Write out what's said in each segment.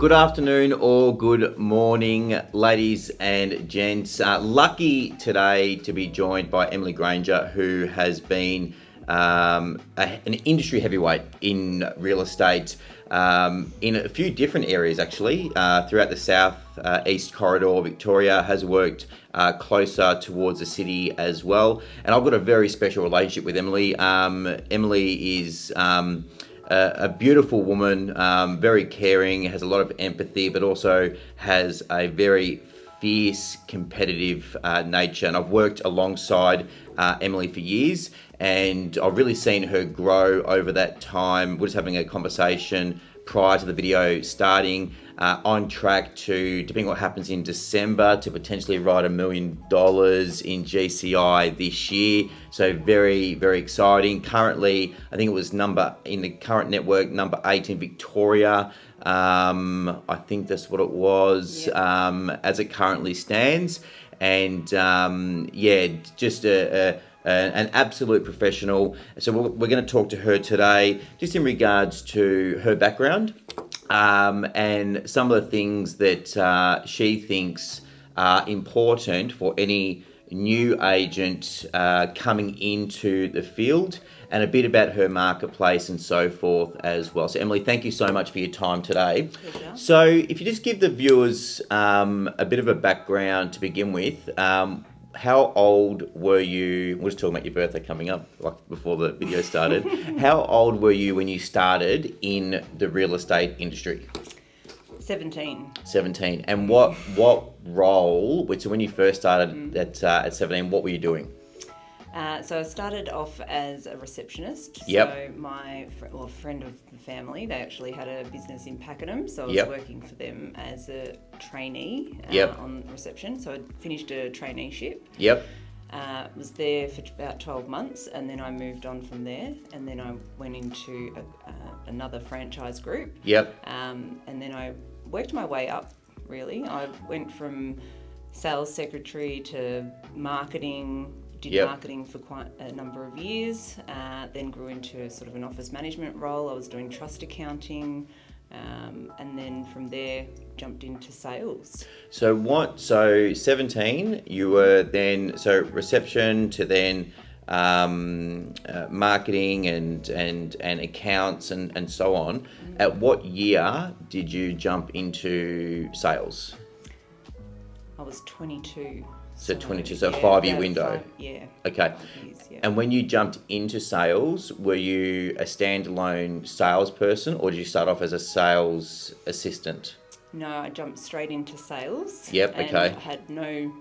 good afternoon or good morning, ladies and gents. Lucky today to be joined by Emily Grainger, who has been an industry heavyweight in real estate in a few different areas, actually, throughout the south east corridor. Victoria has worked closer towards the city as well. And I've got a very special relationship with Emily. Emily is a beautiful woman, very caring, has a lot of empathy, but also has a very fierce, competitive nature. And I've worked alongside Emily for years, and I've really seen her grow over that time. We're just having a conversation prior to the video starting, on track to, depending on what happens in December, to potentially write $1 million in GCI this year. So very, very exciting. Currently, I think it was in the current network, number 8 in Victoria. I think that's what it was, yep. As it currently stands. And just an absolute professional. So we're going to talk to her today, just in regards to her background, and some of the things that she thinks are important for any new agent coming into the field, and a bit about her marketplace and so forth as well. So Emily, thank you so much for your time today. Pleasure. So if you just give the viewers a bit of a background to begin with, how old were you? We're just talking about your birthday coming up, like before the video started. How old were you when you started in the real estate industry? 17. 17. And what role? So when you first started at 17, what were you doing? So I started off as a receptionist. Yep. So my friend of the family, they actually had a business in Pakenham, so I was Yep. working for them as a trainee Yep. on reception. So I finished a traineeship. Yep. Was there for about 12 months, and then I moved on from there, and then I went into another franchise group. Yep. And then I worked my way up, really. I went from sales secretary to marketing, did Yep. marketing for quite a number of years, then grew into sort of an office management role. I was doing trust accounting, and then from there jumped into sales. So 17, you were then, so reception to then marketing and accounts and so on. Mm-hmm. At what year did you jump into sales? I was 22. So 22, so a 5-year window. Okay. 5 years, yeah. And when you jumped into sales, were you a standalone salesperson, or did you start off as a sales assistant? No, I jumped straight into sales. Yep, and okay. I had no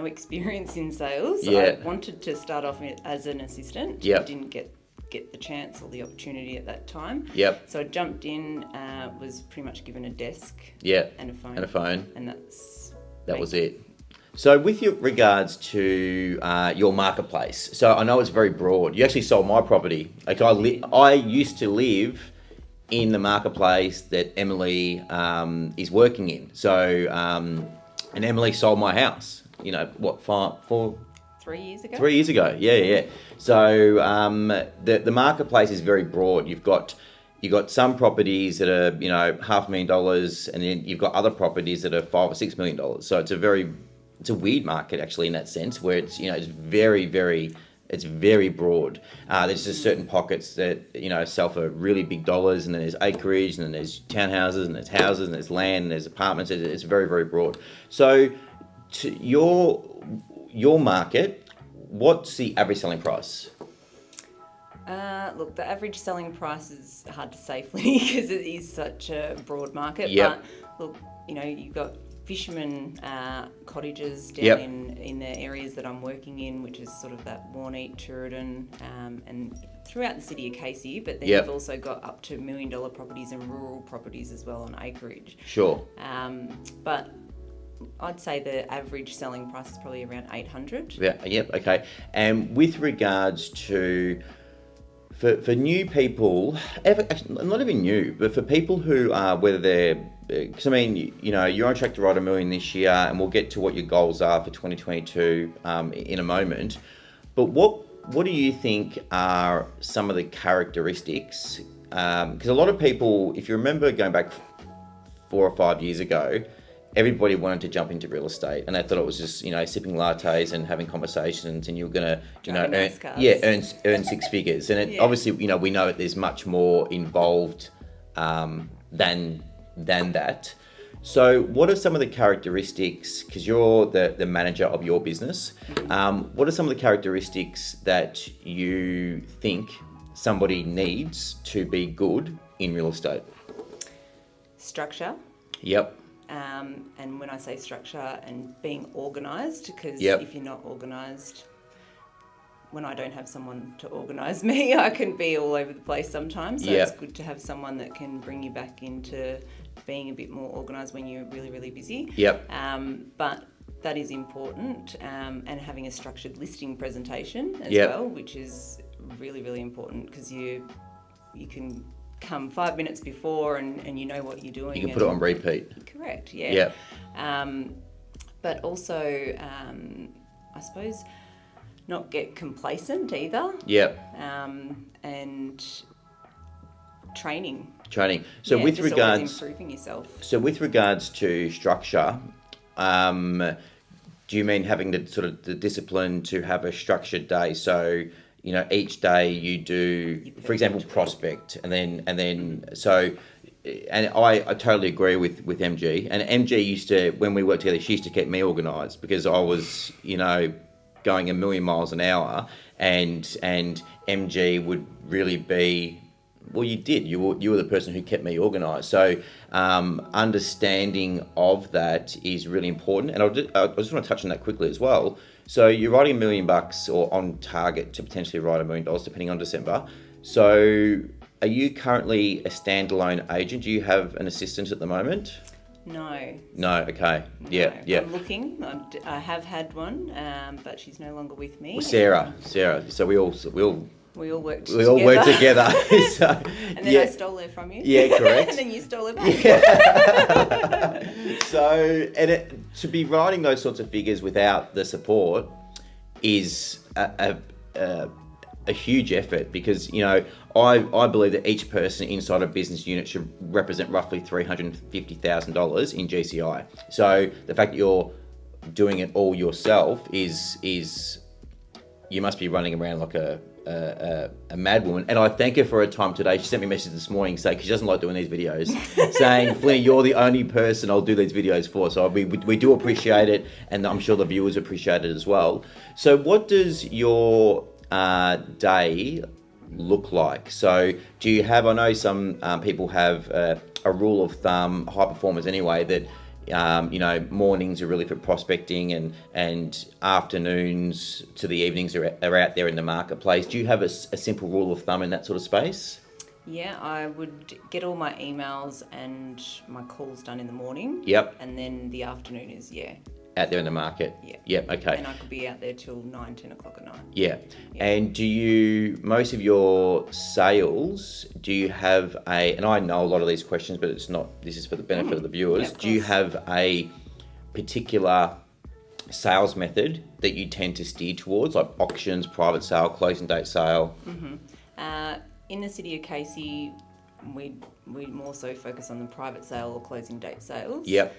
experience in sales. Yeah. I wanted to start off as an assistant. Yep. I didn't get the chance or the opportunity at that time. Yep. So I jumped in, was pretty much given a desk. Yep. And a phone. And that was it. So with your regards to your marketplace, so I know it's very broad. You actually sold my property. Like I used to live in the marketplace that Emily is working in. So and Emily sold my house. You know what? 3 years ago. 3 years ago. Yeah. So the marketplace is very broad. You've got some properties that are $500,000, and then you've got other properties that are $5 or $6 million. So it's a weird market, actually, in that sense, where it's it's very, very, it's very broad. There's just certain pockets that sell for really big dollars, and then there's acreage, and then there's townhouses, and there's houses, and there's land, and there's apartments. It's very, very broad. So to your market, what's the average selling price? Look, the average selling price is hard to say because it is such a broad market. Yep. But look, you've got fishermen cottages down Yep. in the areas that I'm working in, which is sort of that Warneet, Tooradin, and throughout the city of Casey. But then Yep. you've also got up to $1 million properties and rural properties as well on acreage. Sure. But I'd say the average selling price is probably around 800. Yeah. Yep. Okay. And with regards to for new people, actually, not even new, but for people who are, whether they're, because I mean, you're on track to write $1 million this year, and we'll get to what your goals are for 2022 in a moment. But what do you think are some of the characteristics? Because a lot of people, if you remember going back 4 or 5 years ago, everybody wanted to jump into real estate, and they thought it was just, sipping lattes and having conversations, and you were gonna, Driving nice cars. earn six figures. And it, obviously, we know that there's much more involved than that. So what are some of the characteristics, because you're the manager of your business, what are some of the characteristics that you think somebody needs to be good in real estate? Structure. Yep. And when I say structure, and being organised, because Yep. if you're not organised, when I don't have someone to organise me, I can be all over the place sometimes. So Yep. it's good to have someone that can bring you back into being a bit more organised when you're really, really busy. Yep. But that is important, and having a structured listing presentation as Yep. well, which is really, really important, because you can come 5 minutes before and you know what you're doing. You can put it on repeat. Correct, yeah. Yep. But also, I suppose, not get complacent either. Yep. And training. So with just regards, always improving yourself. so with regards to structure, do you mean having the sort of the discipline to have a structured day? So, each day you do, for example, prospect, and then so, and I totally agree with MG. And MG used to, when we worked together, she used to keep me organised, because I was, going a million miles an hour, and MG would really be, well, you did. You were the person who kept me organised. So understanding of that is really important. And I just want to touch on that quickly as well. So you're writing $1 million, or on target to potentially write $1 million, depending on December. So are you currently a standalone agent? Do you have an assistant at the moment? No. No. Okay. Yeah. No. Yeah. I'm looking. I have had one, but she's no longer with me. Well, Sarah. So we all We all worked together. So, and then I stole her from you. Yeah, correct. And then you stole her back. Yeah. So, to be writing those sorts of figures without the support is a huge effort, because I believe that each person inside a business unit should represent roughly $350,000 in GCI. So the fact that you're doing it all yourself is you must be running around like a mad woman. And I thank her for her time today. She sent me a message this morning saying, because she doesn't like doing these videos, saying, Flynn, you're the only person I'll do these videos for. So we do appreciate it, and I'm sure the viewers appreciate it as well. So what does your day look like? So do you have, I know some people have a rule of thumb, high performers anyway, that mornings are really for prospecting, and afternoons to the evenings are out there in the marketplace. Do you have a simple rule of thumb in that sort of space? Yeah, I would get all my emails and my calls done in the morning. Yep. And then the afternoon is, Out there in the market? Yeah. Yep, okay. And I could be out there till 9, 10 o'clock at night. Yeah. And do you, most of your sales, do you have and I know a lot of these questions, but it's not, this is for the benefit of the viewers. Of do you course. have a particular sales method that you tend to steer towards, like auctions, private sale, closing date sale? In the city of Casey, we more so focus on the private sale or closing date sales. Yep.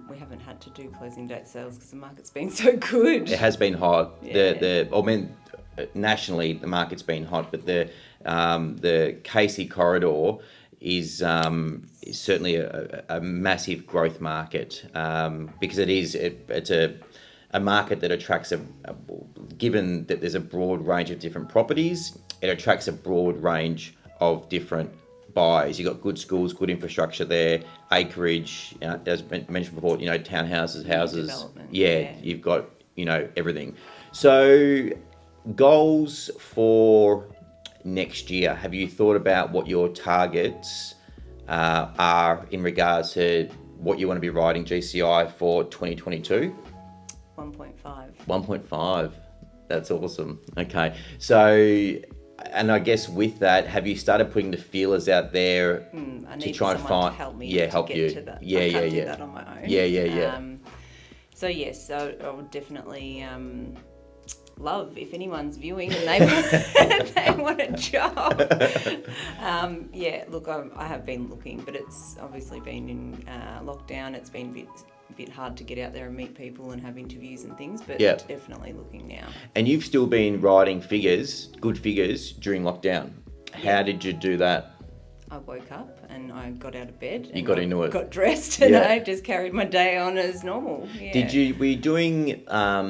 We haven't had to do closing date sales because the market's been so good. It has been hot. Yeah. Nationally the market's been hot, but the Casey corridor is certainly a massive growth market, because it's a market that attracts given that there's a broad range of different properties, it attracts a broad range of different buyers. You've got good schools, good infrastructure there, acreage, as mentioned before, townhouses, houses. Development, yeah, you've got, everything. So goals for next year. Have you thought about what your targets are in regards to what you want to be writing GCI for 2022? 1.5. 1.5. That's awesome. Okay. So, and I guess with that, have you started putting the feelers out there I need to try and someone find? to help me help to you. get to that. Yeah, I can't yeah. do that on my own. Yeah. So yes, I would definitely love if anyone's viewing and they want a job. Look, I have been looking, but it's obviously been in lockdown. It's been a bit hard to get out there and meet people and have interviews and things, but definitely looking now. And you've still been writing good figures during lockdown. How did you do that? I woke up and I got out of bed. You got into it. Got dressed and I just carried my day on as normal. Yeah. Were you doing? I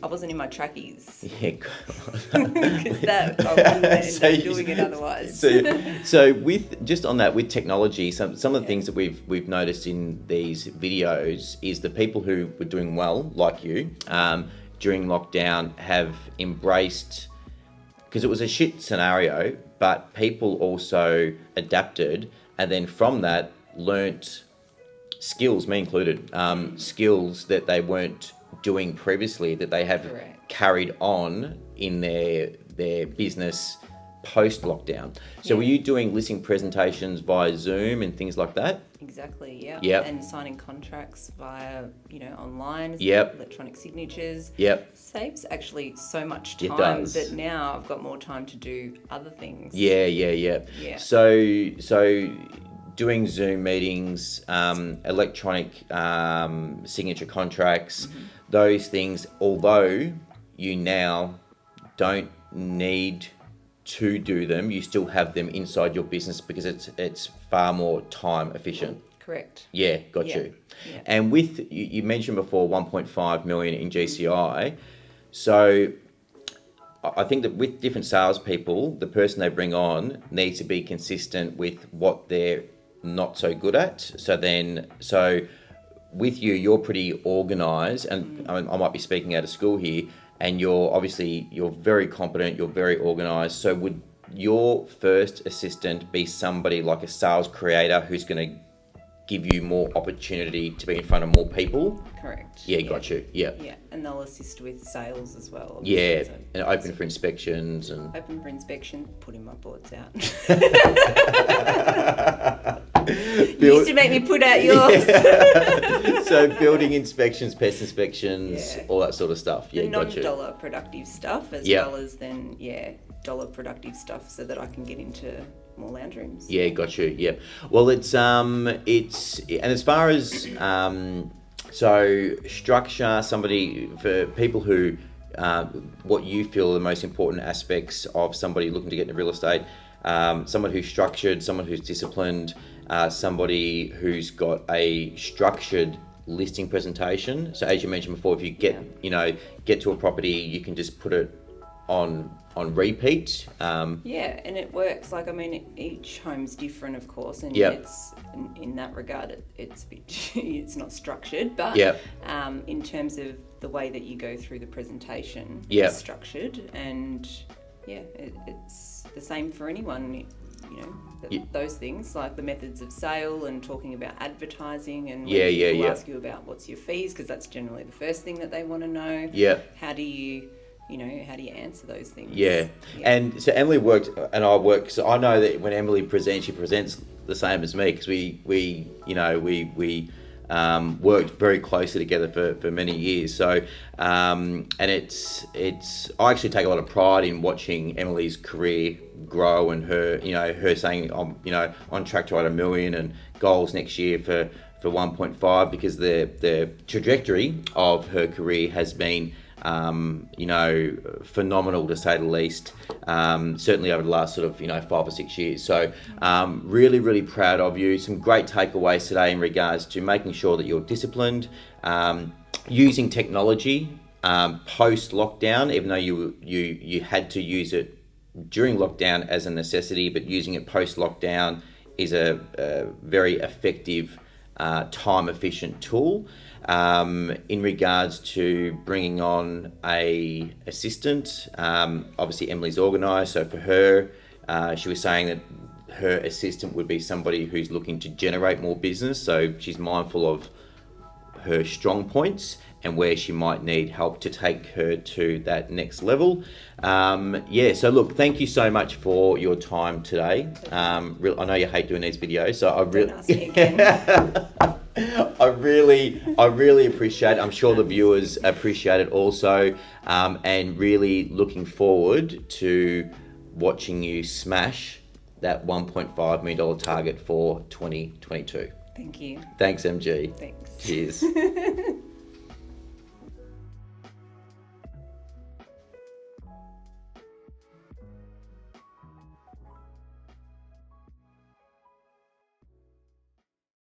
wasn't in my trackies. Yeah. Because I wouldn't end up doing it otherwise. So with just on that, with technology, some of the things that we've noticed in these videos is the people who were doing well, like you, during lockdown, have embraced, because it was a shit scenario, but people also adapted, and then from that learnt skills, me included, skills that they weren't doing previously, that they have carried on in their business post-lockdown. So were you doing listing presentations via Zoom and things like that? Exactly, yeah. Yep. And signing contracts via, online, electronic signatures. Yep. Saves actually so much time that now I've got more time to do other things. Yeah. So doing Zoom meetings, electronic signature contracts, those things, although you now don't need to do them, you still have them inside your business because it's far more time efficient. Correct. Yeah, got you. Yeah. And with, you mentioned before 1.5 million in GCI. So I think that with different salespeople, the person they bring on needs to be consistent with what they're not so good at. So with you're pretty organised, and I might be speaking out of school here, and you're very competent, you're very organised. So would your first assistant be somebody like a sales creator who's going to give you more opportunity to be in front of more people? Correct. Yeah, got you. Yeah. Yeah, and they'll assist with sales as well. Yeah, and open for inspections and... Open for inspection, putting my boards out. You used to make me put out yours. Yeah. So building inspections, pest inspections, all that sort of stuff. Yeah, the got you. non-dollar productive stuff as well as then, dollar productive stuff so that I can get into more lounge rooms. Yeah, got you. Yeah. Well, it's and as far as so structure, for people who what you feel are the most important aspects of somebody looking to get into real estate, someone who's structured, someone who's disciplined, somebody who's got a structured listing presentation. So as you mentioned before, if you get to a property, you can just put it on repeat. And it works. Like, I mean, each home's different, of course, and it's in that regard, it's a bit, it's not structured, but in terms of the way that you go through the presentation, it's structured, and it's the same for anyone. Those things like the methods of sale and talking about advertising, and when people ask you about what's your fees, because that's generally the first thing that they want to know. How do you answer those things? And so Emily worked and I work, so I know that when Emily presents, she presents the same as me, because we worked very closely together for many years. So and it's I actually take a lot of pride in watching Emily's career grow, and her saying I'm on track to write $1 million and goals next year for 1.5, because the trajectory of her career has been phenomenal, to say the least, certainly over the last sort of 5 or 6 years. So really, really proud of you. Some great takeaways today in regards to making sure that you're disciplined, using technology post lockdown, even though you had to use it during lockdown as a necessity, but using it post lockdown is a very effective time efficient tool. In regards to bringing on a assistant, obviously Emily's organised, so for her, she was saying that her assistant would be somebody who's looking to generate more business, so she's mindful of her strong points and where she might need help to take her to that next level. So look, thank you so much for your time today. I know you hate doing these videos, so I really... Don't ask me again. I really appreciate it. I'm sure the viewers appreciate it also, and really looking forward to watching you smash that $1.5 million target for 2022. Thank you. Thanks, MG. Thanks. Cheers.